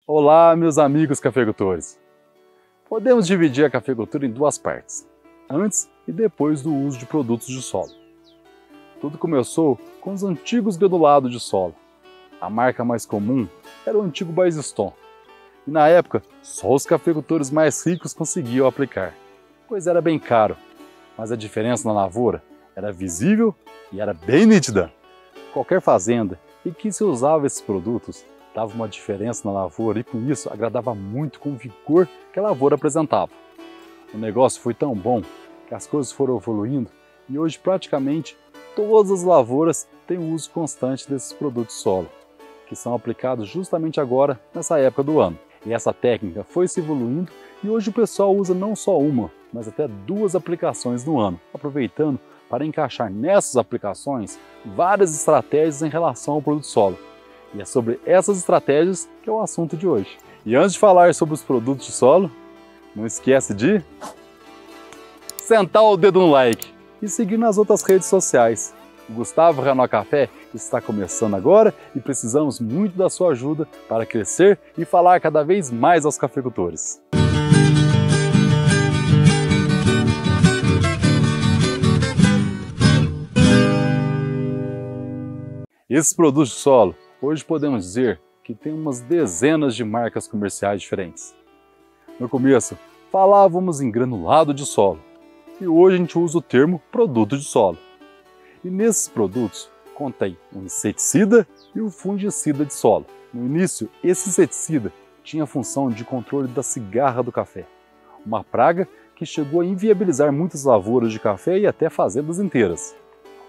Olá, meus amigos cafeicultores! Podemos dividir a cafeicultura em duas partes, antes e depois do uso de produtos de solo. Tudo começou com os antigos granulados de solo. A marca mais comum era o antigo Baisiston, e na época só os cafeicultores mais ricos conseguiam aplicar, pois era bem caro, mas a diferença na lavoura era visível e era bem nítida. Qualquer fazenda em que se usava esses produtos dava uma diferença na lavoura e com isso agradava muito com o vigor que a lavoura apresentava. O negócio foi tão bom que as coisas foram evoluindo e hoje praticamente todas as lavouras têm o uso constante desses produtos solo, que são aplicados justamente agora nessa época do ano. E essa técnica foi se evoluindo e hoje o pessoal usa não só uma, mas até duas aplicações no ano, aproveitando para encaixar nessas aplicações várias estratégias em relação ao produto solo. E é sobre essas estratégias que é o assunto de hoje. E antes de falar sobre os produtos de solo, não esquece de sentar o dedo no like e seguir nas outras redes sociais. O Gustavo Renó Café está começando agora e precisamos muito da sua ajuda para crescer e falar cada vez mais aos cafeicultores. Esses produtos de solo, hoje podemos dizer que tem umas dezenas de marcas comerciais diferentes. No começo, falávamos em granulado de solo e hoje a gente usa o termo produto de solo. E nesses produtos contém o inseticida e o fungicida de solo. No início, esse inseticida tinha a função de controle da cigarra do café, uma praga que chegou a inviabilizar muitas lavouras de café e até fazendas inteiras.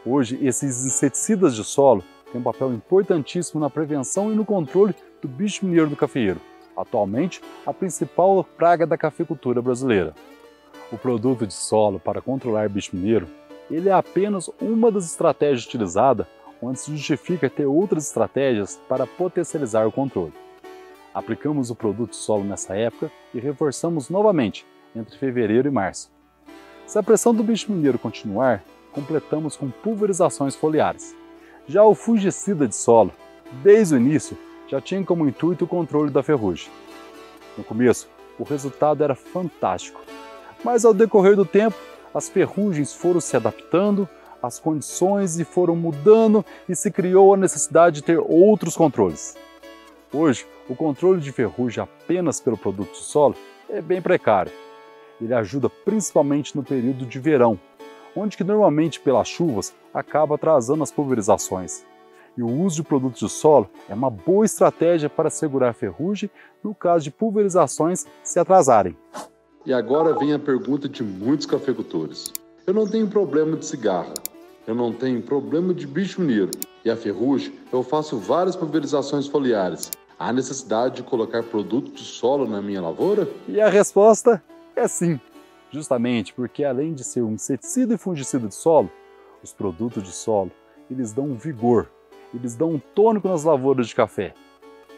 Hoje, esses inseticidas de solo têm um papel importantíssimo na prevenção e no controle do bicho mineiro do cafeeiro, atualmente a principal praga da cafeicultura brasileira. O produto de solo para controlar bicho mineiro, ele é apenas uma das estratégias utilizadas, onde se justifica ter outras estratégias para potencializar o controle. Aplicamos o produto de solo nessa época e reforçamos novamente entre fevereiro e março. Se a pressão do bicho mineiro continuar, completamos com pulverizações foliares. Já o fungicida de solo, desde o início, já tinha como intuito o controle da ferrugem. No começo, o resultado era fantástico, mas ao decorrer do tempo, as ferrugens foram se adaptando, as condições foram mudando e se criou a necessidade de ter outros controles. Hoje, o controle de ferrugem apenas pelo produto de solo é bem precário. Ele ajuda principalmente no período de verão, onde que normalmente pelas chuvas acaba atrasando as pulverizações. E o uso de produtos de solo é uma boa estratégia para segurar a ferrugem no caso de pulverizações se atrasarem. E agora vem a pergunta de muitos cafeicultores. Eu não tenho problema de cigarra, eu não tenho problema de bicho mineiro e a ferrugem eu faço várias pulverizações foliares. Há necessidade de colocar produto de solo na minha lavoura? E a resposta é sim. Justamente porque além de ser um inseticida e fungicida de solo, os produtos de solo, eles dão um vigor, eles dão um tônico nas lavouras de café.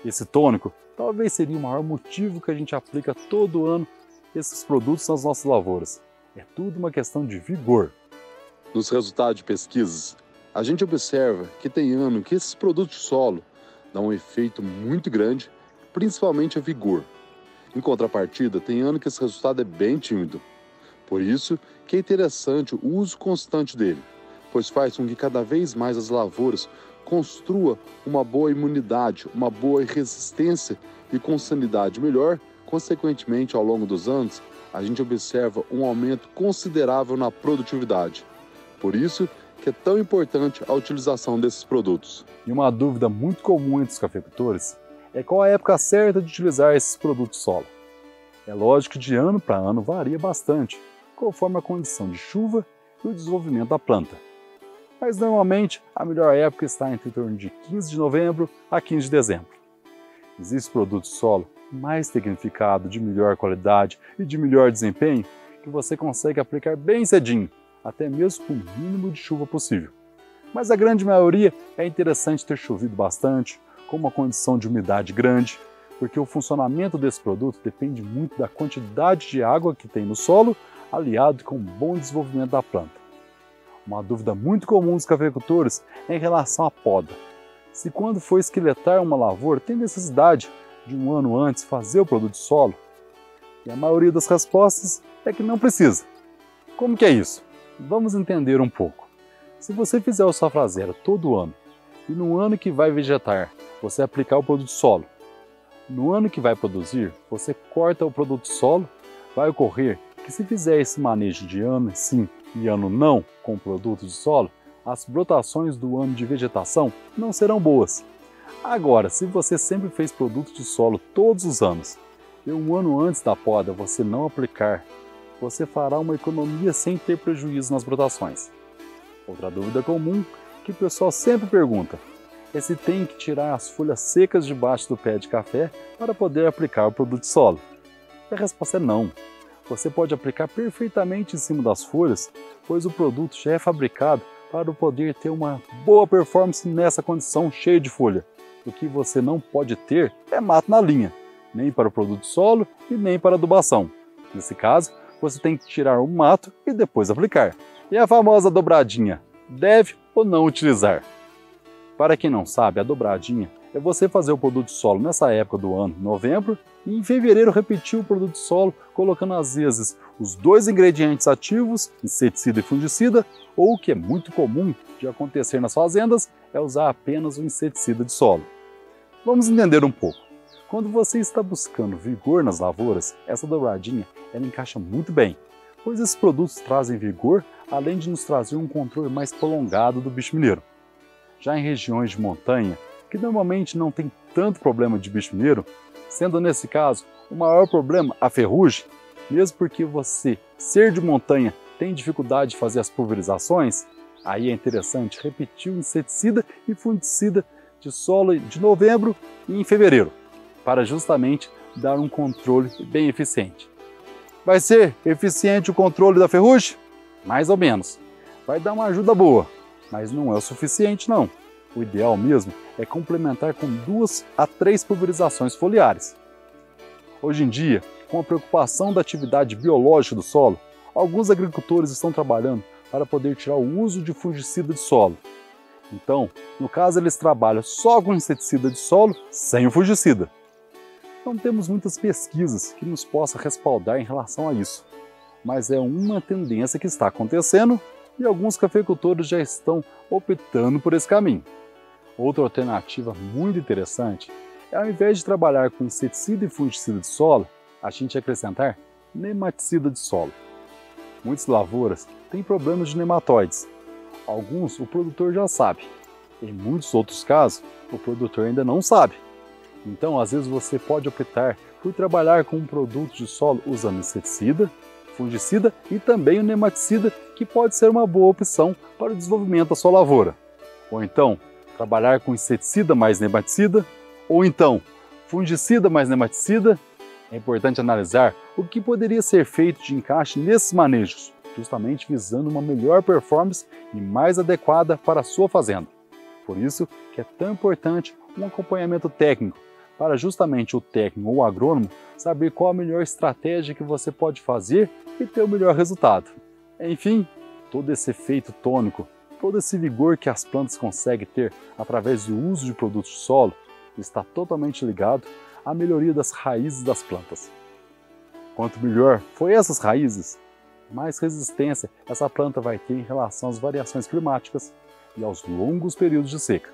Esse tônico talvez seria o maior motivo que a gente aplica todo ano esses produtos nas nossas lavouras. É tudo uma questão de vigor. Nos resultados de pesquisas, a gente observa que tem ano que esses produtos de solo dão um efeito muito grande, principalmente a vigor. Em contrapartida, tem ano que esse resultado é bem tímido. Por isso que é interessante o uso constante dele, pois faz com que cada vez mais as lavouras construam uma boa imunidade, uma boa resistência e com sanidade melhor. Consequentemente, ao longo dos anos, a gente observa um aumento considerável na produtividade. Por isso que é tão importante a utilização desses produtos. E uma dúvida muito comum entre os cafeicultores é qual a época certa de utilizar esses produtos de solo. É lógico que de ano para ano varia bastante, conforme a condição de chuva e o desenvolvimento da planta. Mas normalmente a melhor época está entre em torno de 15 de novembro a 15 de dezembro. Existe produto de solo mais tecnificado, de melhor qualidade e de melhor desempenho que você consegue aplicar bem cedinho, até mesmo com o mínimo de chuva possível. Mas a grande maioria é interessante ter chovido bastante, com uma condição de umidade grande, porque o funcionamento desse produto depende muito da quantidade de água que tem no solo, aliado com um bom desenvolvimento da planta. Uma dúvida muito comum dos cafeicultores é em relação à poda. Se quando for esqueletar uma lavoura tem necessidade de um ano antes fazer o produto de solo? E a maioria das respostas é que não precisa. Como que é isso? Vamos entender um pouco. Se você fizer o safra zero todo ano, e no ano que vai vegetar, você aplicar o produto de solo, no ano que vai produzir, você corta o produto de solo, vai ocorrer que se fizer esse manejo de ano sim e ano não com o produto de solo, as brotações do ano de vegetação não serão boas. Agora, se você sempre fez produto de solo todos os anos, e um ano antes da poda você não aplicar, você fará uma economia sem ter prejuízo nas brotações. Outra dúvida comum que o pessoal sempre pergunta é se tem que tirar as folhas secas debaixo do pé de café para poder aplicar o produto de solo. E a resposta é não. Você pode aplicar perfeitamente em cima das folhas, pois o produto já é fabricado para poder ter uma boa performance nessa condição cheia de folha. O que você não pode ter é mato na linha, nem para o produto de solo e nem para adubação. Nesse caso, você tem que tirar o mato e depois aplicar. E a famosa dobradinha, deve ou não utilizar? Para quem não sabe, a dobradinha é você fazer o produto de solo nessa época do ano, novembro, e em fevereiro repetir o produto de solo, colocando às vezes os dois ingredientes ativos, inseticida e fungicida, ou o que é muito comum de acontecer nas fazendas, é usar apenas o inseticida de solo. Vamos entender um pouco. Quando você está buscando vigor nas lavouras, essa dobradinha ela encaixa muito bem, pois esses produtos trazem vigor, além de nos trazer um controle mais prolongado do bicho mineiro. Já em regiões de montanha, que normalmente não tem tanto problema de bicho mineiro, sendo nesse caso o maior problema a ferrugem, mesmo porque você, ser de montanha, tem dificuldade de fazer as pulverizações, aí é interessante repetir o inseticida e fungicida de solo de novembro e em fevereiro, para justamente dar um controle bem eficiente. Vai ser eficiente o controle da ferrugem? Mais ou menos. Vai dar uma ajuda boa, mas não é o suficiente não. O ideal mesmo é complementar com 2 a 3 pulverizações foliares. Hoje em dia, com a preocupação da atividade biológica do solo, alguns agricultores estão trabalhando para poder tirar o uso de fungicida de solo. Então, no caso, eles trabalham só com inseticida de solo, sem o fungicida. Não temos muitas pesquisas que nos possam respaldar em relação a isso, mas é uma tendência que está acontecendo e alguns cafeicultores já estão optando por esse caminho. Outra alternativa muito interessante é, ao invés de trabalhar com inseticida e fungicida de solo, a gente acrescentar nematicida de solo. Muitas lavouras têm problemas de nematóides. Alguns o produtor já sabe, em muitos outros casos o produtor ainda não sabe. Então, às vezes você pode optar por trabalhar com um produto de solo usando inseticida, fungicida e também o nematicida, que pode ser uma boa opção para o desenvolvimento da sua lavoura. Ou então, trabalhar com inseticida mais nematicida, ou então, fungicida mais nematicida. É importante analisar o que poderia ser feito de encaixe nesses manejos, justamente visando uma melhor performance e mais adequada para a sua fazenda. Por isso que é tão importante um acompanhamento técnico, para justamente o técnico ou o agrônomo saber qual a melhor estratégia que você pode fazer e ter o melhor resultado. Enfim, todo esse efeito tônico, todo esse vigor que as plantas conseguem ter através do uso de produtos de solo está totalmente ligado à melhoria das raízes das plantas. Quanto melhor for essas raízes, mais resistência essa planta vai ter em relação às variações climáticas e aos longos períodos de seca.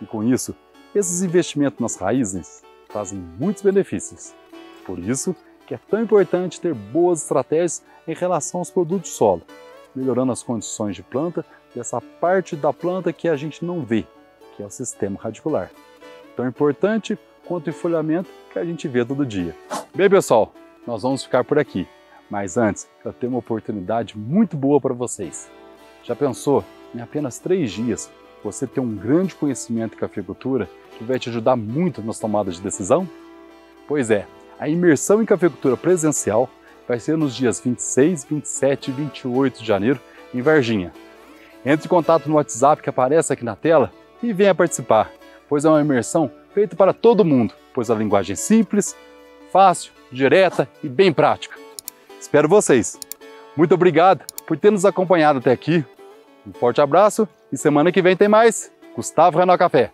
E com isso, esses investimentos nas raízes trazem muitos benefícios. Por isso que é tão importante ter boas estratégias em relação aos produtos de solo, melhorando as condições de planta dessa parte da planta que a gente não vê, que é o sistema radicular. Tão importante quanto o enfolhamento que a gente vê todo dia. Bem, pessoal, nós vamos ficar por aqui. Mas antes, eu tenho uma oportunidade muito boa para vocês. Já pensou em apenas 3 dias você ter um grande conhecimento em cafeicultura que vai te ajudar muito nas tomadas de decisão? Pois é, a imersão em cafeicultura presencial vai ser nos dias 26, 27 e 28 de janeiro em Varginha. Entre em contato no WhatsApp que aparece aqui na tela e venha participar, pois é uma imersão feita para todo mundo, pois a linguagem é simples, fácil, direta e bem prática. Espero vocês. Muito obrigado por ter nos acompanhado até aqui. Um forte abraço e semana que vem tem mais Gustavo Renal Café.